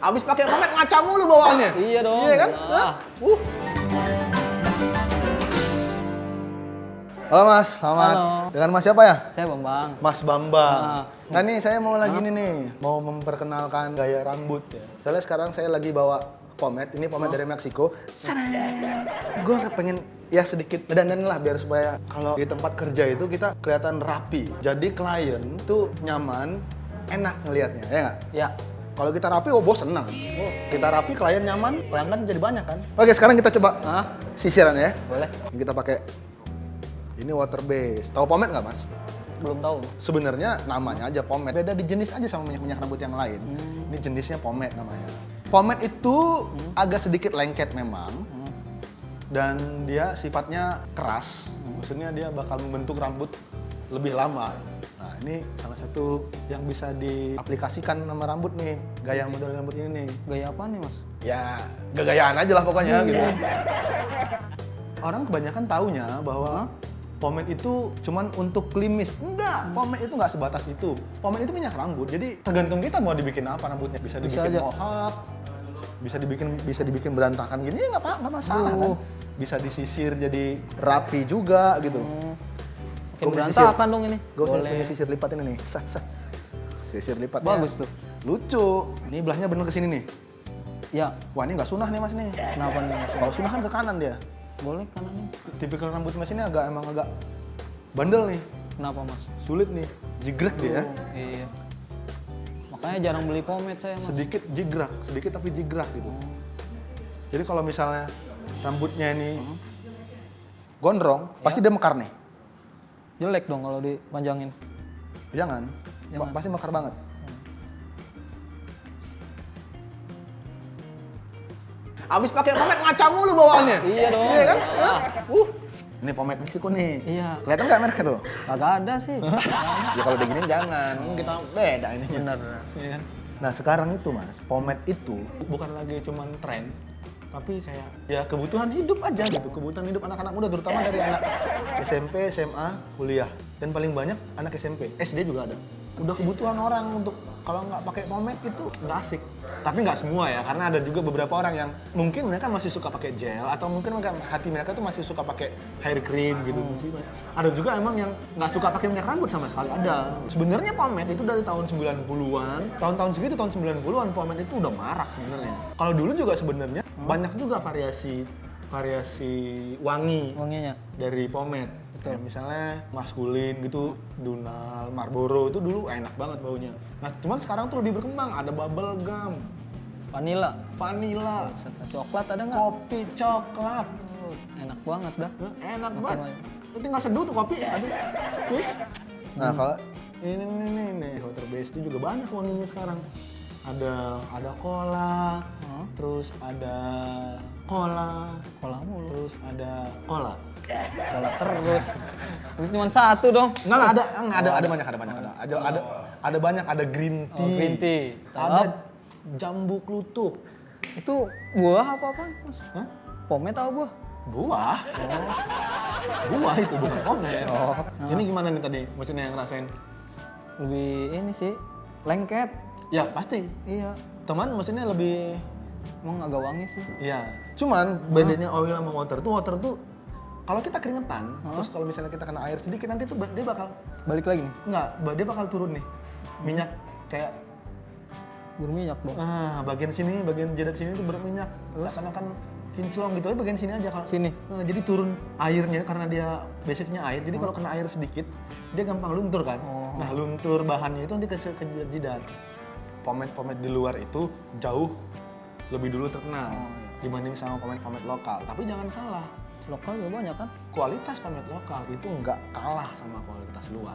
Abis pakai pomade ngaca mulu bawaannya. Iya dong. Iya kan? Nah. Halo Mas, selamat. Halo. Dengan Mas siapa ya? Saya Bambang. Mas Bambang. Ah. Nah nih saya mau lagi mau memperkenalkan gaya rambut ya. Soalnya sekarang saya lagi bawa pomade, ini pomade dari Meksiko. Gue pengen ya sedikit dandan lah biar supaya kalau di tempat kerja itu kita kelihatan rapi. Jadi klien tuh nyaman, enak ngelihatnya, ya nggak? Ya. Kalau kita rapi, oh bos senang. Oh, kita rapi, klien nyaman, pelanggan jadi banyak kan? Oke, sekarang kita coba Hah? sisiran ya. Boleh. Kita pakai ini water base. Tahu pomade nggak Mas? Belum tahu. Sebenarnya namanya aja pomade. Beda di jenis aja sama minyak rambut yang lain. Ini jenisnya pomade namanya. Pomade itu agak sedikit lengket memang. Dan dia sifatnya keras. Maksudnya dia bakal membentuk rambut lebih lama. Nah, ini salah satu yang bisa diaplikasikan sama rambut nih. Gaya model rambut ini nih. Gaya apa nih, Mas? Ya, gaya-gayaan aja lah pokoknya gitu. Orang kebanyakan taunya bahwa pomade itu cuman untuk klimis. Enggak, pomade itu nggak sebatas itu. Pomade itu minyak rambut, jadi tergantung kita mau dibikin apa rambutnya. Bisa dibikin mohawk, bisa dibikin berantakan gini, ya nggak masalah kan. Bisa disisir jadi rapi juga gitu. Makin berantakan dong ini. Gue punya sisir lipat ini nih. Sisir lipatnya. Bagus tuh. Lucu. Ini belahnya bener ke sini nih. Ya. Wah, ini nggak sunah nih Mas nih. Kenapa nih, Mas? Kalau sunah kan ke kanan dia. Boleh kanannya. Tipikal rambut Mas ini emang agak bandel nih. Kenapa, Mas? Sulit nih. Jigrek dia. Iya. Makanya jarang beli pomade saya, Mas. Sedikit jigrak, sedikit tapi jigrak gitu. Jadi kalau misalnya rambutnya ini gondrong, pasti dia mekar nih. Jelek dong kalau dipanjangin. Jangan. Jangan. Pasti mekar banget. Abis pakai pomade ngaca mulu bawaannya. Iya dong. Iya kan? Ah. Ini pomade Meksiko nih. Iya. Kelihatan nggak mereknya tuh? Kagak ada sih. Ya kalau diginiin jangan, kita beda ini. Bener. Iya kan? Nah sekarang itu Mas, pomade itu bukan lagi cuman tren, tapi kayak ya kebutuhan hidup aja gitu, kebutuhan hidup anak-anak muda, terutama dari anak SMP, SMA, kuliah, dan paling banyak anak SMP, SD juga ada. Udah kebutuhan orang untuk kalau nggak pakai pomade itu nggak asik. Tapi nggak semua ya, karena ada juga beberapa orang yang mungkin mereka masih suka pakai gel atau mungkin hati mereka tuh masih suka pakai hair cream gitu. Ada juga emang yang nggak suka pakai minyak rambut sama sekali, ada. Sebenarnya pomade itu dari tahun 90-an, tahun-tahun segitu tahun 90-an pomade itu udah marak sebenarnya. Kalau dulu juga sebenarnya banyak juga variasi Wanginya. dari pomade. Kayak misalnya maskulin gitu, Dunal, Marlboro itu dulu enak banget baunya. Nah, cuman sekarang tuh lebih berkembang, ada bubble gum, Vanilla. coklat ada nggak? kopi coklat. Enak banget dah. Enak Makin banget. banyak. Lu tinggal seduh tuh kopi, aduh. Nah, kalau ini water base itu juga banyak wanginya sekarang. Ada cola, terus ada cola mulu. terus ada cola. Cola terus. Itu cuma satu dong. Enggak ada banyak. Ada banyak, ada green tea. Oh, green tea. Ada jambu klutuk. Itu buah apa Mas? Hah? Pomade atau buah? Buah. Buah itu bukan pomade. Oh. Ini gimana nih tadi? Maksudnya yang ngerasain? Lebih ini sih, lengket. Ya, pasti. Iya. Teman maksudnya lebih Emang agak wangi sih. iya. Cuman bedanya oil sama water tuh kalau kita keringetan, terus kalau misalnya kita kena air sedikit nanti tuh dia bakal Balik lagi nih. enggak, dia bakal turun nih. Minyak kayak Berminyak dong. bagian jidat sini tuh berminyak. Seakan-akan kinclong gitu, tapi bagian sini aja kalau Sini. jadi turun airnya karena dia basicnya air. Jadi kalau kena air sedikit, dia gampang luntur kan. Nah, luntur bahannya itu nanti ke jidat. Pomade di luar itu jauh lebih dulu terkenal dibanding sama pomade lokal. Tapi jangan salah, Lokal juga banyak kan? kualitas pomade lokal itu nggak kalah sama kualitas luar.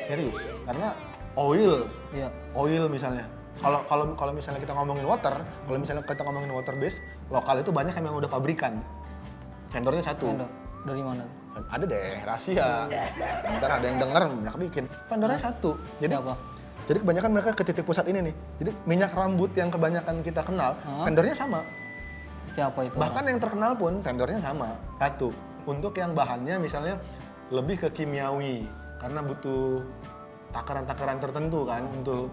Serius, karena Iya. oil misalnya. Kalau misalnya kita ngomongin water base, lokal itu banyak yang udah pabrikan. Vendornya satu. Dari mana? Ada deh, rahasia. Ntar ada yang denger, mereka bikin. Vendornya satu. Jadi kebanyakan mereka ke titik pusat ini nih. Jadi minyak rambut yang kebanyakan kita kenal, vendornya sama. Siapa itu? Bahkan yang terkenal pun vendornya sama. Satu. Untuk yang bahannya misalnya lebih ke kimiawi. Karena butuh takaran-takaran tertentu kan untuk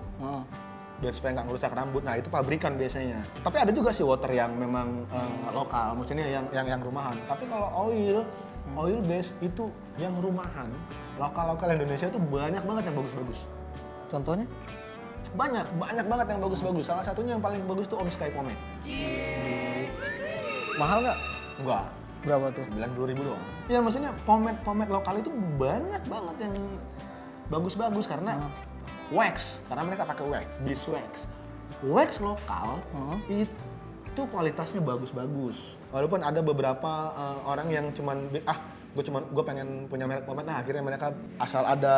biar supaya nggak ngerusak rambut. Nah itu pabrikan biasanya. Tapi ada juga sih water yang memang lokal, maksudnya yang rumahan. Tapi kalau oil base itu yang rumahan, lokal Indonesia itu banyak banget yang bagus-bagus. Contohnya? Banyak banget yang bagus-bagus. Salah satunya yang paling bagus tuh Om Sky Pomade. Mahal nggak? Enggak, Berapa tuh? 90.000 doang. Ya maksudnya pomade lokal itu banyak banget yang bagus-bagus karena wax, karena mereka pakai wax, beeswax. Wax lokal itu kualitasnya bagus-bagus. Walaupun ada beberapa orang yang gue pengen punya merek pomade, nah akhirnya mereka asal ada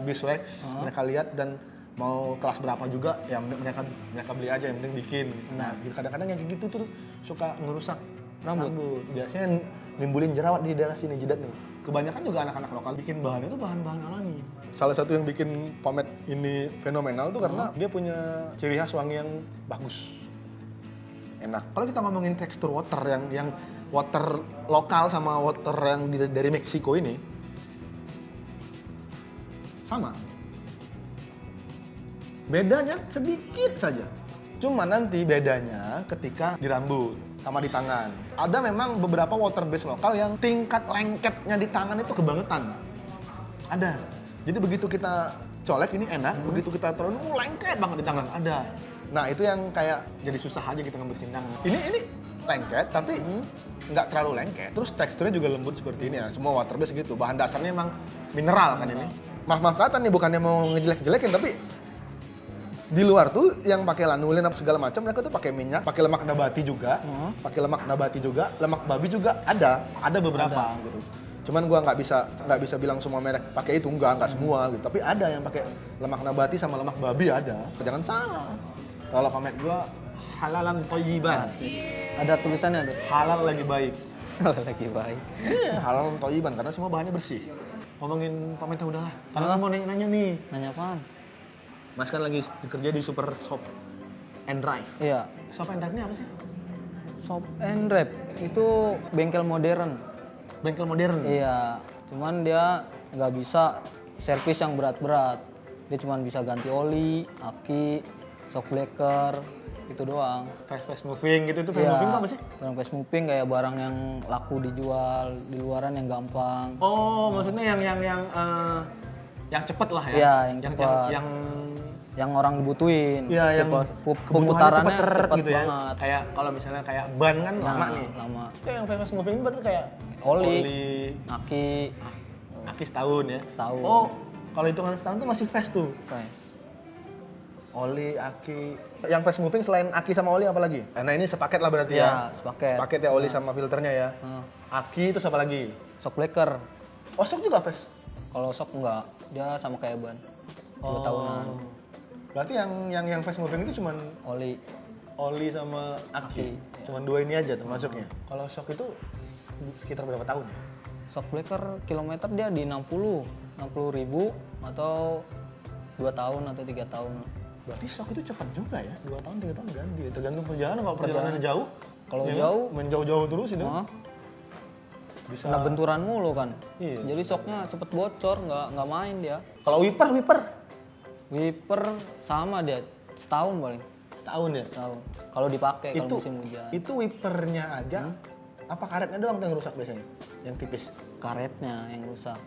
beeswax, mereka lihat dan mau kelas berapa juga, ya mereka beli aja, yang penting bikin. Nah, kadang-kadang yang kayak gitu tuh suka ngerusak rambut. Biasanya nimbulin jerawat di daerah sini, jidat nih. Kebanyakan juga anak-anak lokal bikin bahan itu bahan-bahan alami. Salah satu yang bikin pomade ini fenomenal tuh karena dia punya ciri khas wangi yang bagus. Enak. Kalau kita ngomongin tekstur water yang water lokal sama water yang dari Meksiko ini sama. Bedanya sedikit saja. Cuma nanti bedanya ketika di rambut sama di tangan. Ada memang beberapa water base lokal yang tingkat lengketnya di tangan itu kebangetan. Ada. Jadi begitu kita colek ini enak, begitu kita taruh lengket banget di tangan. Ada. Nah itu yang kayak jadi susah aja kita ngebersihin tangan. Ini lengket tapi nggak terlalu lengket. Terus teksturnya juga lembut seperti ini ya. Semua water base gitu. Bahan dasarnya emang mineral kan ini. Maaf kata nih, bukannya mau ngejelek-jelekin tapi di luar tuh yang pakai lanolin apa segala macam mereka tuh pakai minyak, pakai lemak nabati juga, lemak babi juga ada beberapa gitu. Cuman gua nggak bisa bilang semua merek pakai itu, nggak semua gitu. Tapi ada yang pakai lemak nabati sama lemak babi ada. Jangan salah. Kalau pomade gua halalan thayyiban. Ada tulisannya tuh. Halal lagi baik. Lagi baik. Iya, halalan thayyiban karena semua bahannya bersih. Ngomongin pomade udahlah. Karena mau nanya nih. Nanya apaan? Mas kan lagi kerja di Super Shop and Drive. Iya. Shop and Drive ini apa sih? Shop and Rep itu bengkel modern. Bengkel modern? Iya, cuman dia nggak bisa servis yang berat-berat. Dia cuma bisa ganti oli, aki, shock breaker, itu doang. Fast moving gitu, itu fast moving itu apa sih? Barang fast moving kayak barang yang laku dijual di luaran yang gampang. Oh, maksudnya yang cepet lah ya? Iya, yang cepet. Yang orang butuhin. Iya, yang pemutarannya cepet gitu ya. banget. Kayak kalau misalnya kayak ban kan lama nih. Lama. Itu yang fast moving berarti kayak Oli, aki setahun ya? Setahun. Oh, kalau hitungan setahun tuh masih fast tuh? fresh. Oli, aki. Yang fast moving selain aki sama oli apa lagi? Nah ini sepaket lah berarti Ya, ya? sepaket. Sepaket ya oli sama filternya ya? Aki itu apa lagi? Shock breaker. Oh, shock juga fast? Kalau shock enggak, dia sama kayak ban. 2 tahunan. Berarti yang fast moving itu cuman oli sama aki. Cuman 2 ini aja termasuknya. Kalau shock itu sekitar berapa tahun? Shock breaker kilometer dia di 60 ribu atau 2 tahun atau 3 tahun. Berarti shock itu cepat juga ya? 2 tahun, 3 tahun ganti. Tergantung perjalanan, kalau perjalanannya jauh. Kalau ya jauh, main jauh-jauh terus itu. Bisa. Kena benturan mulu kan. Iya. Jadi shocknya cepet bocor, nggak main dia. Kalau Wiper sama dia, setahun paling. setahun ya? Setahun. Kalau dipakai kalau Itu musim hujan. itu wipernya aja apa karetnya doang yang rusak biasanya? Yang tipis. Karetnya yang rusak.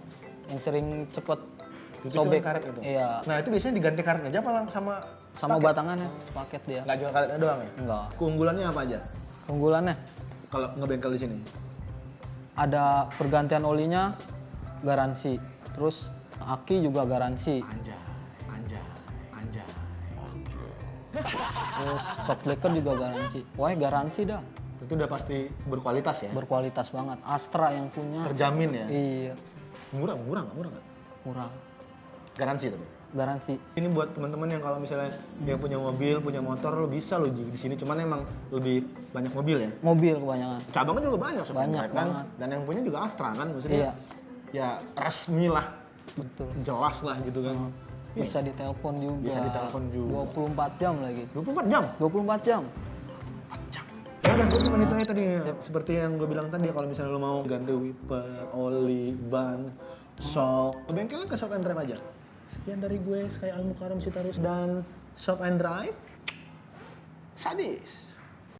Yang sering cepet Tipis sobek. itu karet itu. Iya. Nah, itu biasanya diganti karetnya aja apa sama Sama batangannya, sepaket dia. nggak jual karetnya doang ya? Enggak. Keunggulannya apa aja? Keunggulannya Kalau ngebengkel di sini? ada pergantian olinya garansi. Terus aki juga garansi. Anjay. Terus shock breaker juga garansi. Wah, garansi dah. Itu udah pasti berkualitas ya? Berkualitas banget. Astra yang punya. Terjamin ya? Iya, Murah nggak? murah. Garansi tapi? Garansi. Ini buat teman-teman yang kalau misalnya yang punya mobil, punya motor, lo bisa lo di sini. Cuman emang lebih banyak mobil ya? Mobil kebanyakan. Cabangnya juga banyak Banyak kan? banget. Dan yang punya juga Astra kan? Maksudnya Iya. ya resmi lah, Betul. jelas lah gitu kan. Bisa ditelepon juga. Bisa ditelepon juga. 24 jam lagi. 24 jam? 24 jam. Ya udah, gue cuma itu aja tadi. Seperti yang gue bilang tadi, kalau misalnya lo mau ganti wiper, oli, ban, shock, bengkelnya ke Shock and Drive aja. Sekian dari gue, Sky Al Mukarram Sitarus, dan shop and drive, sadis.